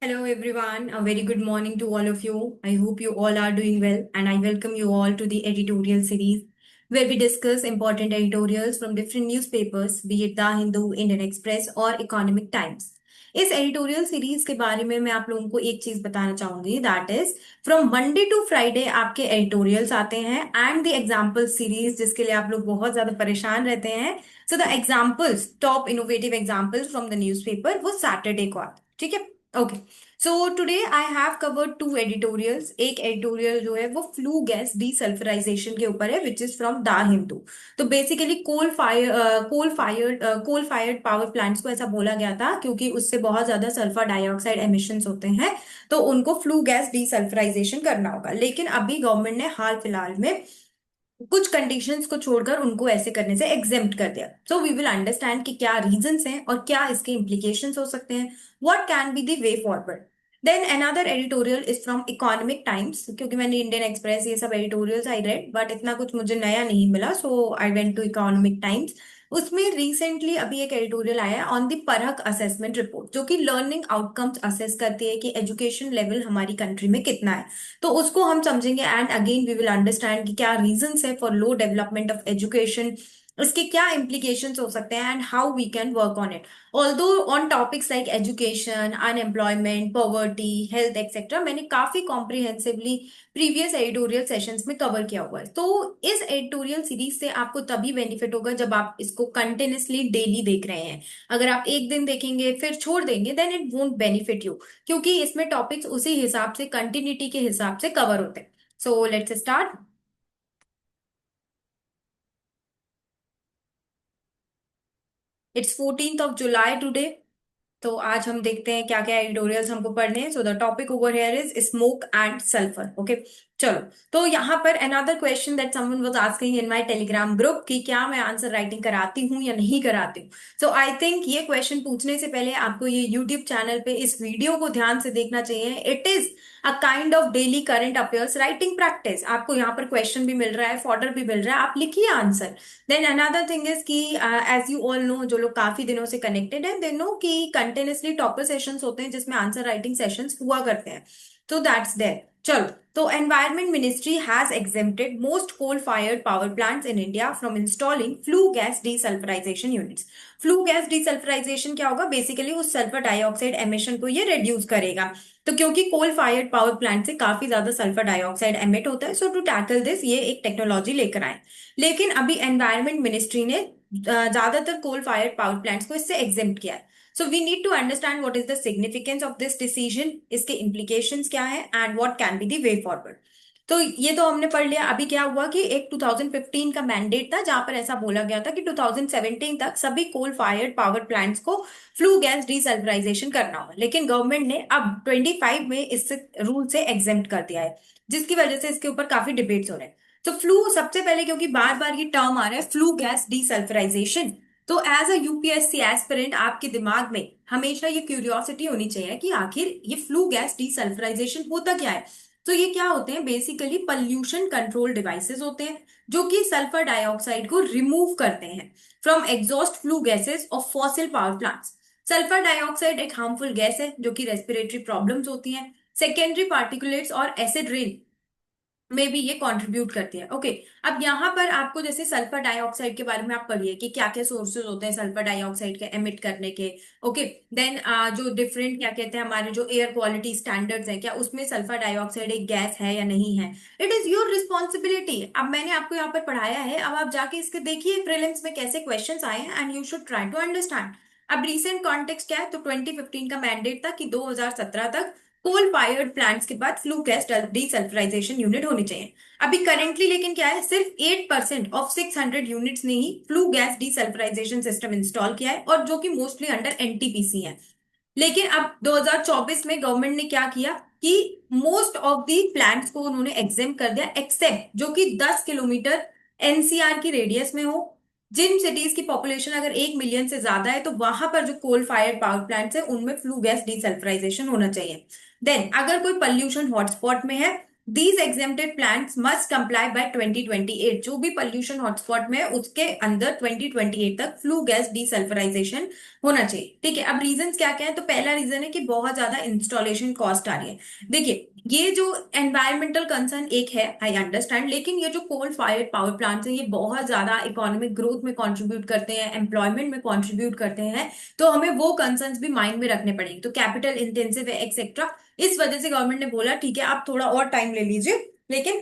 Hello everyone, a very good morning to all of you. I hope you all are doing well and I welcome you all to the editorial series where we discuss important editorials from different newspapers, be it The Hindu, Indian Express और Economic Times. इस editorial series के बारे में मैं आप लोगों को एक चीज बताना चाहूंगी that is from Monday to Friday आपके एडिटोरियल्स आते हैं एंड द एग्जाम्पल सीरीज जिसके लिए आप लोग बहुत ज्यादा परेशान रहते हैं. So the examples top innovative examples from the newspaper वो सैटरडे को आते हैं. ठीक है. Okay. So today I have covered two editorials. एक एडिटोरियल जो है वो फ्लू गैस डीसल्फराइजेशन के ऊपर है which is from the Hindu. तो basically coal fired power plants को ऐसा बोला गया था क्योंकि उससे बहुत ज्यादा सल्फर डाइऑक्साइड एमिशंस होते हैं. तो उनको फ्लू गैस डीसल्फराइजेशन करना होगा. लेकिन अभी गवर्नमेंट ने हाल फिलहाल में कुछ कंडीशंस को छोड़कर उनको ऐसे करने से एग्जेम्प्ट कर दिया. सो वी विल अंडरस्टैंड कि क्या रीजंस हैं और क्या इसके इम्प्लीकेशंस हो सकते हैं. What can be the way forward. Then another editorial is from Economic Times क्योंकि मैंने इंडियन एक्सप्रेस ये सब एडिटोरियल्स आई रेड बट इतना कुछ मुझे नया नहीं मिला so I went to economic times. उसमें रिसेंटली अभी एक एडिटोरियल आया है ऑन द परख असेसमेंट रिपोर्ट जो कि लर्निंग आउटकम्स असेस करती है कि एजुकेशन लेवल हमारी कंट्री में कितना है. तो उसको हम समझेंगे and again we will understand कि क्या रीजंस है for low development of education. इसके क्या इम्प्लीकेशंस हो सकते हैं and how we can work on it. Although on topics like education, unemployment, poverty, health etcetera मैंने काफी कॉम्प्रिहेंसिवली प्रीवियस एडिटोरियल सेशंस में कवर किया हुआ है. तो इस एडिटोरियल सीरीज से आपको तभी बेनिफिट होगा जब आप इसको कंटिन्यूसली डेली देख रहे हैं. अगर आप एक दिन देखेंगे फिर छोड़ देंगे then it won't benefit you क्योंकि इसमें टॉपिक्स उसी हिसाब से कंटिन्यूटी के हिसाब से कवर होते हैं. So let's start. It's 14th of July today. तो आज हम देखते हैं क्या क्या एडिटोरियल्स हमको पढ़ने हैं. So the topic over here is smoke and sulphur. Okay. चलो. तो यहाँ पर another question that someone was asking in my Telegram group कि क्या मैं आंसर राइटिंग कराती हूँ या नहीं कराती हूँ. सो आई थिंक ये क्वेश्चन पूछने से पहले आपको ये यूट्यूब चैनल पे इस वीडियो को ध्यान से देखना चाहिए. It is a kind of daily current affairs writing practice. आपको यहाँ पर क्वेश्चन भी मिल रहा है, फॉर्डर भी मिल रहा है, आप लिखिए answer. Then another thing is कि एज यू ऑल नो जो लोग काफी दिनों से कनेक्टेड है दे नो कि कंटिन्यूसली टॉपर सेशंस होते हैं जिसमें आंसर राइटिंग सेशंस हुआ करते हैं. तो दैट्स देयर. चलो. तो environment ministry has exempted most coal fired power plants in India from installing flue gas desulphurisation units. Flue gas desulphurisation क्या होगा? बेसिकली उस सल्फर डाइऑक्साइड एमिशन को ये रिड्यूस करेगा. तो क्योंकि कोल फायर्ड पावर प्लांट से काफी ज्यादा सल्फर डाइऑक्साइड एमिट होता है सो टू टैकल दिस ये एक टेक्नोलॉजी लेकर आए. लेकिन अभी एनवायरमेंट मिनिस्ट्री ने ज्यादातर कोल फायर्ड पावर प्लांट्स को इससे एग्जेम्प्ट किया है. So we need to understand what is the significance of this decision, इसके इम्प्लीकेशंस क्या है and what can be the way forward. तो ये तो हमने पढ़ लिया. अभी क्या हुआ कि एक 2015 का मैंडेट था जहां पर ऐसा बोला गया था कि 2017 तक सभी कोल फायर्ड पावर प्लांट्स को फ्लू गैस डीसल्फराइजेशन करना होगा. लेकिन गवर्नमेंट ने अब 25 में इस रूल से एग्जेम्प्ट कर दिया है जिसकी वजह से इसके ऊपर काफी डिबेट्स हो रहे हैं. तो फ्लू सबसे पहले क्योंकि बार बार ये टर्म आ रहा है फ्लू गैस डीसल्फराइजेशन. तो एज अ यूपीएससी एस्पिरेंट आपके दिमाग में हमेशा ये क्यूरियोसिटी होनी चाहिए कि आखिर ये फ्लू गैस डीसल्फराइजेशन होता क्या है. तो ये क्या होते हैं? बेसिकली पॉल्यूशन कंट्रोल डिवाइसेस होते हैं जो कि सल्फर डाइऑक्साइड को रिमूव करते हैं from exhaust flue gases of fossil power plants. Sulphur dioxide एक हार्मफुल गैस है जो कि रेस्पिरेटरी प्रॉब्लम्स होती हैं. सेकेंडरी पार्टिकुलेट्स और एसिड रेन में भी ये कंट्रीब्यूट करती है. ओके. अब यहाँ पर आपको जैसे सल्फर डाइऑक्साइड के बारे में आप पढ़िए कि क्या क्या सोर्सेज होते हैं सल्फर डाइऑक्साइड के एमिट करने के. ओके. देन जो डिफरेंट क्या कहते हैं हमारे जो एयर क्वालिटी स्टैंडर्ड्स हैं क्या उसमें सल्फर डाइऑक्साइड एक गैस है या नहीं है. It is your responsibility. अब मैंने आपको यहाँ पर पढ़ाया है, अब आप जाके इसके देखिए प्रीलिम्स में कैसे क्वेश्चंस आए हैं and you should try to understand. अब रिसेंट कॉन्टेक्स्ट क्या है? तो 2015 का मैंडेट था कि 2017 तक कोल फायर्ड प्लांट्स के बाद फ्लू गैस डीसल्फराइजेशन यूनिट होनी चाहिए. अभी करेंटली लेकिन क्या है? सिर्फ 8% ऑफ 600 यूनिट्स ने ही flue gas desulfurization system install किया है और जो कि मोस्टली अंडर एनटीपीसी है. लेकिन अब 2024 में गवर्नमेंट ने क्या किया कि मोस्ट ऑफ दी प्लांट्स को उन्होंने एग्जेम कर दिया एक्सेप्ट जो कि 10 किलोमीटर एनसीआर की रेडियस में हो. जिन सिटीज की पॉपुलेशन अगर 1 मिलियन से ज्यादा है तो वहां पर जो कोल फायर्ड पावर प्लांट्स है उनमें फ्लू गैस डीसल्फराइजेशन होना चाहिए. देन अगर कोई पॉल्यूशन हॉटस्पॉट में है these exempted plants must comply by 2028। जो भी पोल्यूशन हॉटस्पॉट में है, उसके अंदर 2028 तक फ्लू गैस डीसल्फराइजेशन होना चाहिए। ठीक है, अब रीजंस क्या क्या है? तो पहला रीजन है कि बहुत ज्यादा इंस्टॉलेशन कॉस्ट आ रही है। देखिए, ये जो एनवायरमेंटल कंसर्न एक है, आई अंडरस्टैंड, लेकिन ये जो कोल फायर्ड पावर प्लांट्स है, ये बहुत ज्यादा इकोनॉमिक ग्रोथ में कंट्रीब्यूट करते हैं, एम्प्लॉयमेंट में कंट्रीब्यूट करते हैं। तो हमें वो कंसर्न्स भी माइंड में रखने पड़ेंगे। तो कैपिटल इंटेंसिव है एक्सेट्रा। इस वजह से गवर्नमेंट ने बोला ठीक है, आप थोड़ा और टाइम ले लीजिए, लेकिन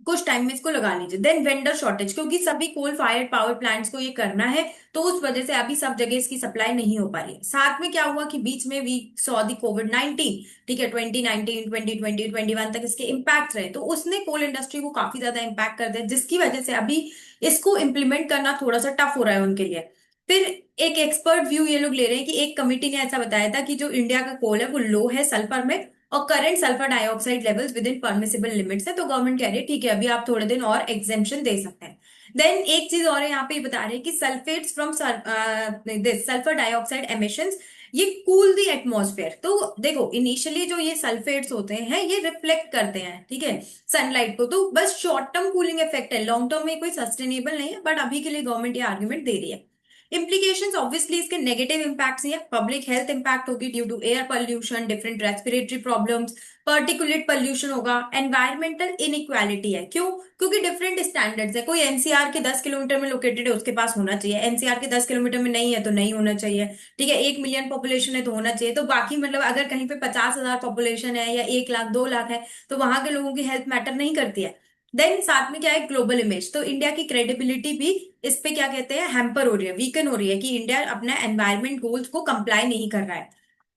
कुछ टाइम में इसको लगा लीजिए। देन वेंडर शॉर्टेज, क्योंकि सभी कोल फायर्ड पावर प्लांट्स को ये करना है, तो उस वजह से अभी सब जगह इसकी सप्लाई नहीं हो पा रही है। साथ में क्या हुआ कि बीच में वी सॉ दी कोविड-19। ठीक है, 2019, 2020, 2021 तक इसके इम्पैक्ट रहे, तो उसने कोल इंडस्ट्री को काफी ज्यादा इम्पैक्ट कर दिया, जिसकी वजह से अभी इसको इम्प्लीमेंट करना थोड़ा सा टफ हो रहा है उनके लिए। फिर एक एक्सपर्ट व्यू ये लोग ले रहे हैं कि एक कमिटी ने ऐसा बताया था कि जो इंडिया का कोल है वो लो है सल्फर में, और current sulphur dioxide levels with in permissible limits है। तो गवर्नमेंट कह रही है ठीक है, अभी आप थोड़े दिन और एग्जेम्पशन दे सकते हैं। देन एक चीज और है, यहाँ पे ये बता रहे हैं कि sulphates from sulphur dioxide emissions, ये कूल द एटमॉस्फेयर। तो देखो, इनिशियली जो ये सल्फेट्स होते हैं ये रिफ्लेक्ट करते हैं, ठीक है, सनलाइट को, तो बस शॉर्ट टर्म कूलिंग इफेक्ट है, लॉन्ग टर्म में कोई सस्टेनेबल नहीं है। बट अभी के लिए गवर्नमेंट ये आर्ग्यूमेंट दे रही है। इम्प्लीकेशंस ऑब्वियसली इसके नेगेटिव इम्पैक्ट्स ही है। पब्लिक हेल्थ इम्पैक्ट होगी due to air pollution, different respiratory problems, particulate pollution होगा। एनवायरमेंटल इनइक्वालिटी है, क्यों? क्योंकि डिफरेंट स्टैंडर्ड्स है। कोई एनसीआर के 10 किलोमीटर में लोकेटेड है, उसके पास होना चाहिए। एनसीआर के 10 किलोमीटर में नहीं है तो नहीं होना चाहिए। ठीक है, 1 मिलियन पॉपुलेशन है तो होना चाहिए। तो बाकी मतलब अगर कहीं पे 50,000 पॉपुलेशन है या 1 लाख 2 लाख है, तो वहां के लोगों की हेल्थ मैटर नहीं करती है। देन साथ में क्या है, ग्लोबल इमेज। तो इंडिया की क्रेडिबिलिटी भी इस पे क्या कहते हैं, हैम्पर हो रही है, वीकन हो रही है, कि इंडिया अपना एनवायरमेंट गोल्स को कंप्लाई नहीं कर रहा है।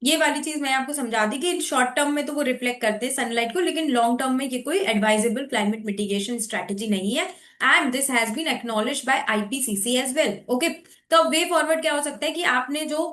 ये वाली चीज मैं आपको समझा दी कि शॉर्ट टर्म में तो वो रिफ्लेक्ट करते हैं सनलाइट को, लेकिन लॉन्ग टर्म में ये कोई एडवाइजेबल क्लाइमेट मिटिगेशन स्ट्रेटेजी नहीं है। And this has been acknowledged by IPCC as well. Okay, तो वे फॉरवर्ड क्या हो सकता है कि आपने जो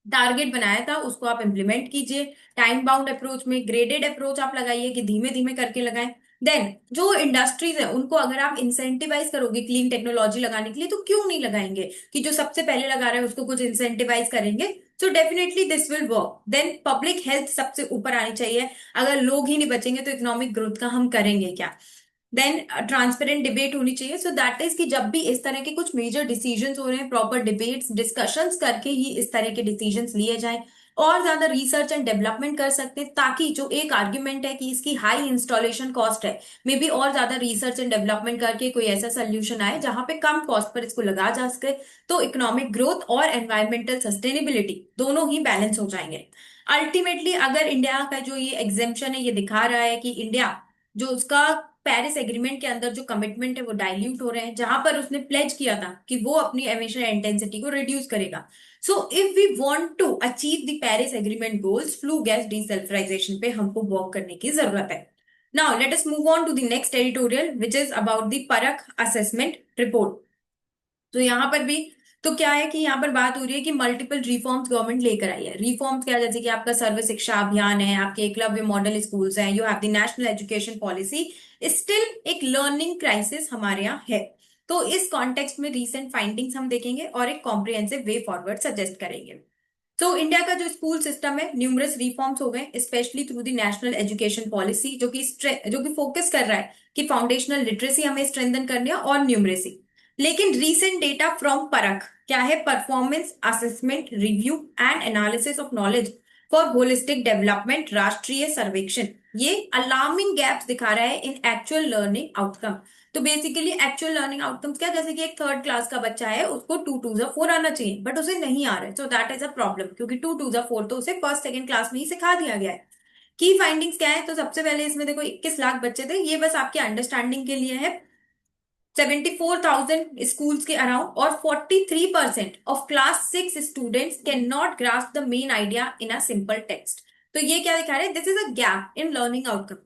टारगेट बनाया था उसको आप इम्प्लीमेंट कीजिए। टाइम बाउंड अप्रोच में ग्रेडेड अप्रोच आप लगाइए, कि धीमे धीमे करके लगाएं। देन जो इंडस्ट्रीज है उनको अगर आप इंसेंटिवाइज करोगे क्लीन टेक्नोलॉजी लगाने के लिए, तो क्यों नहीं लगाएंगे? कि जो सबसे पहले लगा रहा है उसको कुछ इंसेंटिवाइज करेंगे, so definitely this will work. Then public health सबसे ऊपर आनी चाहिए। अगर लोग ही नहीं बचेंगे तो इकोनॉमिक ग्रोथ का हम करेंगे क्या? देन ट्रांसपेरेंट डिबेट होनी चाहिए। सो दैट इज कि जब भी इस तरह के कुछ मेजर डिसीजंस हो रहे हैं, प्रॉपर डिबेट्स डिस्कशंस करके ही इस तरह के डिसीजंस लिए जाएं। और ज्यादा रिसर्च एंड डेवलपमेंट कर सकते हैं, ताकि जो एक आर्ग्यूमेंट है कि इसकी हाई इंस्टॉलेशन कॉस्ट है, मे बी और ज्यादा रिसर्च एंड डेवलपमेंट करके कोई ऐसा सोल्यूशन आए जहां पे कम कॉस्ट पर इसको लगा जा सके। तो इकोनॉमिक ग्रोथ और एनवायरमेंटल सस्टेनेबिलिटी दोनों ही बैलेंस हो जाएंगे। अल्टीमेटली अगर इंडिया का जो ये एग्जेम्पशन है, ये दिखा रहा है कि इंडिया जो उसका पेरिस एग्रीमेंट के अंदर जो कमिटमेंट है वो डाइल्यूट हो रहे हैं, जहां पर उसने प्लेज किया था कि वो अपनी एमिशन इंटेंसिटी को रिड्यूस करेगा। So if we want to achieve the Paris Agreement goals, flue gas desulphurisation पे हमको वर्क करने की जरूरत है। Now let us move on to the next editorial which is about the परख असेसमेंट रिपोर्ट। तो यहाँ पर भी तो क्या है कि यहाँ पर बात हो रही है कि मल्टीपल रिफॉर्म्स गवर्नमेंट लेकर आई है। रिफॉर्म्स क्या है? जैसे कि आपका सर्व शिक्षा अभियान है, आपके एकलव्य मॉडल स्कूल्स हैं, you have the national education policy. Still एक लर्निंग क्राइसिस हमारे यहाँ है। तो इस कॉन्टेक्स्ट में रीसेंट फाइंडिंग्स हम देखेंगे और एक कॉम्प्रिहेंसिव वे फॉरवर्ड सजेस्ट करेंगे। तो इंडिया का जो स्कूल सिस्टम है, न्यूमरस रिफॉर्म्स हो गए, specially through the national education policy, जो कि फोकस कर रहा है कि फाउंडेशनल लिटरेसी हमें स्ट्रेंथन करनी है और न्यूमरेसी। लेकिन रीसेंट डेटा फ्रॉम परख क्या है, performance assessment review and analysis of knowledge for holistic development राष्ट्रीय सर्वेक्षण, ये अलार्मिंग गैप्स दिखा रहा है इन एक्चुअल लर्निंग आउटकम। तो बेसिकली एक्चुअल लर्निंग आउटकम्स क्या, जैसे कि एक थर्ड क्लास का बच्चा है, उसको 2 2 4 आना चाहिए, बट उसे नहीं आ रहा है। So that is a problem, क्योंकि 2 2 4 तो उसे फर्स्ट सेकंड क्लास में ही सिखा दिया गया है। की फाइंडिंग्स क्या है? तो सबसे पहले इसमें देखो 21 लाख बच्चे थे, ये बस आपके अंडरस्टैंडिंग के लिए है। 74,000 स्कूल्स के अराउंड, और 43% of class 6 students can not grasp the main idea in a simple text. तो ये क्या दिखा रहे हैं? This is a gap in learning outcome,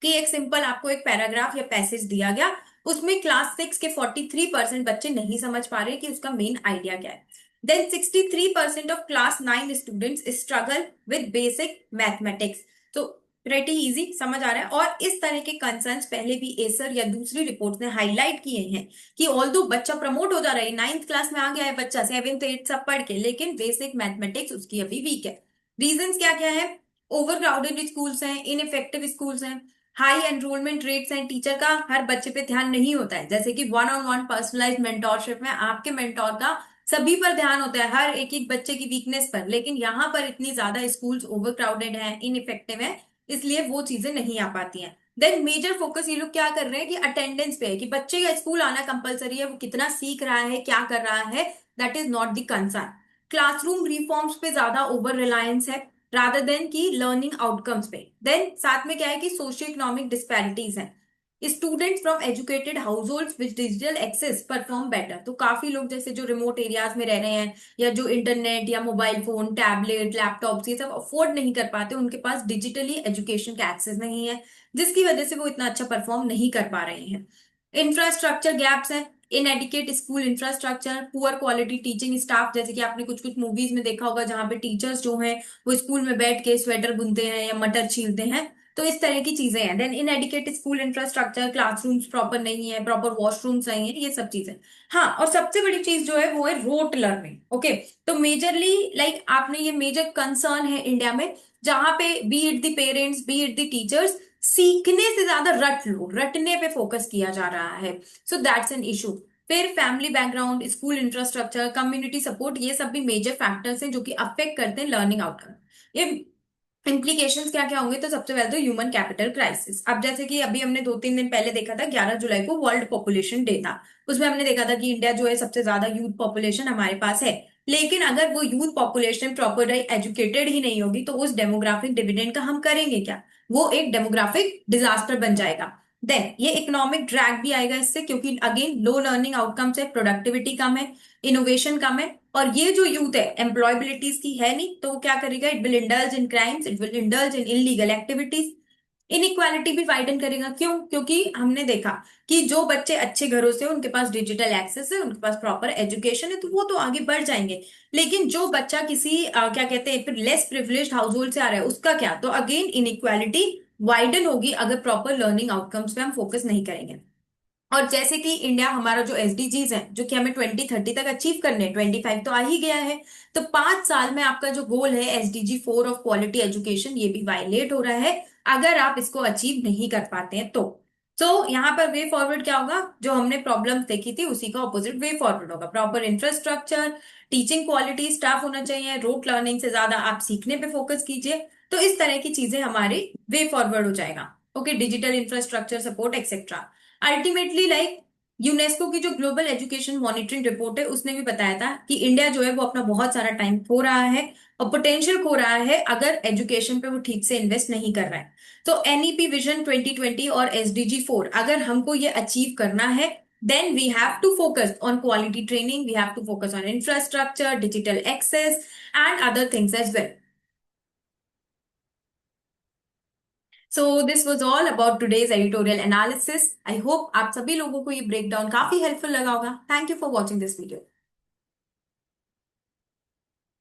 कि एक सिंपल आपको एक पैराग्राफ या पैसेज दिया गया, उसमें क्लास 6 के 43% बच्चे नहीं समझ पा रहे कि उसका मेन आइडिया क्या है। Then 63% of class 9 students struggle with basic mathematics. तो प्रेटी इजी समझ आ रहा है। और इस तरह के कंसर्न्स पहले भी एसर या दूसरी रिपोर्ट्स ने हाईलाइट किए हैं, कि ऑल्दो बच्चा प्रमोट हो जा रहा है, 9th क्लास में आ गया है बच्चा, 7th 8th सब पढ़ के, लेकिन बेसिक मैथमेटिक्स उसकी अभी वीक है। रीजंस क्या क्या है? ओवर क्राउडेड स्कूल्स हैं, इनइफेक्टिव स्कूल्स हैं, high enrolment rates and teacher का हर बच्चे पे ध्यान नहीं होता है, जैसे कि one on one personalise mentorship में आपके मेंटोर का सभी पर ध्यान होता है, हर एक एक बच्चे की वीकनेस पर। लेकिन यहाँ पर इतनी ज्यादा स्कूल्स ओवर क्राउडेड हैं, इनइफेक्टिव है, इसलिए वो चीजें नहीं आ पाती हैं। देन मेजर फोकस ये लोग क्या कर रहे हैं कि अटेंडेंस पे है, कि बच्चे का स्कूल आना कंपलसरी है, वो कितना सीख रहा है, क्या कर रहा है, that is not the concern. Classroom reforms पे ज्यादा ओवर रिलायंस है रादर देन की लर्निंग आउटकम्स पे। देन साथ में क्या है कि सोशियो इकोनॉमिक डिस्पैरिटीज हैं। Students from educated house with digital access perform better. तो काफी लोग जैसे जो रिमोट एरियाज में रह रहे हैं, या जो इंटरनेट या मोबाइल फोन टैबलेट लैपटॉप्स ये सब अफोर्ड नहीं कर पाते, उनके पास डिजिटली एजुकेशन का एक्सेस नहीं है, जिसकी वजह से वो इतना अच्छा परफॉर्म नहीं कर पा रहे हैं। इंफ्रास्ट्रक्चर गैप्स हैं, inadequate school infrastructure, poor quality teaching staff, जैसे कि आपने कुछ कुछ मूवीज में देखा होगा जहां पे टीचर्स जो हैं वो स्कूल में बैठ के स्वेटर बुनते हैं या मटर छीलते हैं। तो इस तरह की चीजें हैं। Then inadequate school infrastructure, classrooms proper नहीं है, प्रॉपर वॉशरूम्स नहीं है, ये सब चीजें। हाँ, और सबसे बड़ी चीज जो है वो है रोट लर्निंग। ओके, तो मेजरली लाइक आपने ये मेजर कंसर्न है इंडिया में, जहां पे B it the parents B it the teachers, सीखने से ज्यादा रट लो, रटने पे फोकस किया जा रहा है। So that's an issue. फिर family background, school infrastructure, community support, ये सब भी मेजर फैक्टर्स हैं जो कि अफेक्ट करते हैं लर्निंग आउटकम। ये इम्प्लीकेशंस क्या क्या होंगे, तो सबसे पहले तो ह्यूमन कैपिटल क्राइसिस। अब जैसे कि अभी हमने 2-3 दिन पहले देखा था, 11 जुलाई को वर्ल्ड पॉपुलेशन डे था, उसमें हमने देखा था कि इंडिया जो है सबसे ज्यादा यूथ पॉपुलेशन हमारे पास है। लेकिन अगर वो यूथ पॉपुलेशन प्रॉपर एजुकेटेड ही नहीं होगी, तो उस डेमोग्राफिक डिविडेंड का हम करेंगे क्या? वो एक डेमोग्राफिक डिजास्टर बन जाएगा। देन ये इकोनॉमिक ड्रैग भी आएगा इससे, क्योंकि अगेन लो लर्निंग आउटकम्स है, प्रोडक्टिविटी कम है, इनोवेशन कम है, और ये जो यूथ है एम्प्लॉयबिलिटीज की है नहीं, तो वो क्या करेगा? It will indulge in crimes, it will indulge in illegal activities. Inequality भी वाइडन करेगा। क्यों? क्योंकि हमने देखा कि जो बच्चे अच्छे घरों से, उनके पास डिजिटल एक्सेस है, उनके पास प्रॉपर एजुकेशन है, तो वो तो आगे बढ़ जाएंगे। लेकिन जो बच्चा किसी क्या कहते हैं, फिर लेस प्रिविलेज्ड हाउस होल्ड से आ रहा है, उसका क्या? तो अगेन इनइक्वालिटी वाइडन होगी अगर प्रॉपर लर्निंग आउटकम्स पे हम फोकस नहीं करेंगे। और जैसे कि इंडिया, हमारा जो एसडीजीज है जो कि हमें 2030 तक अचीव करने, 25 तो आ ही गया है, तो 5 साल में आपका जो गोल है SDG 4 ऑफ क्वालिटी एजुकेशन, ये भी वायलेट हो रहा है अगर आप इसको अचीव नहीं कर पाते हैं तो यहाँ पर वे फॉरवर्ड क्या होगा? जो हमने प्रॉब्लम देखी थी उसी का ऑपोजिट वे फॉरवर्ड होगा। Proper infrastructure, teaching quality staff होना चाहिए, रोट लर्निंग से ज्यादा आप सीखने पे फोकस कीजिए। तो इस तरह की चीजें हमारी वे फॉरवर्ड हो जाएगा। Okay, digital infrastructure support etcetera. Ultimately like UNESCO की जो ग्लोबल एजुकेशन मॉनिटरिंग रिपोर्ट है, उसने भी बताया था कि इंडिया जो है वो अपना बहुत सारा टाइम खो रहा है और पोटेंशियल खो रहा है अगर एजुकेशन पे वो ठीक से इन्वेस्ट नहीं कर रहा है। तो एनईपी विजन 2020 और SDG 4 अगर हमको ये अचीव करना है, then we have to focus on quality training, we have to focus on infrastructure, digital access and other things as well. So this was all about today's editorial analysis. I hope आप सभी लोगों को ये breakdown काफी helpful लगा होगा। Thank you for watching this video.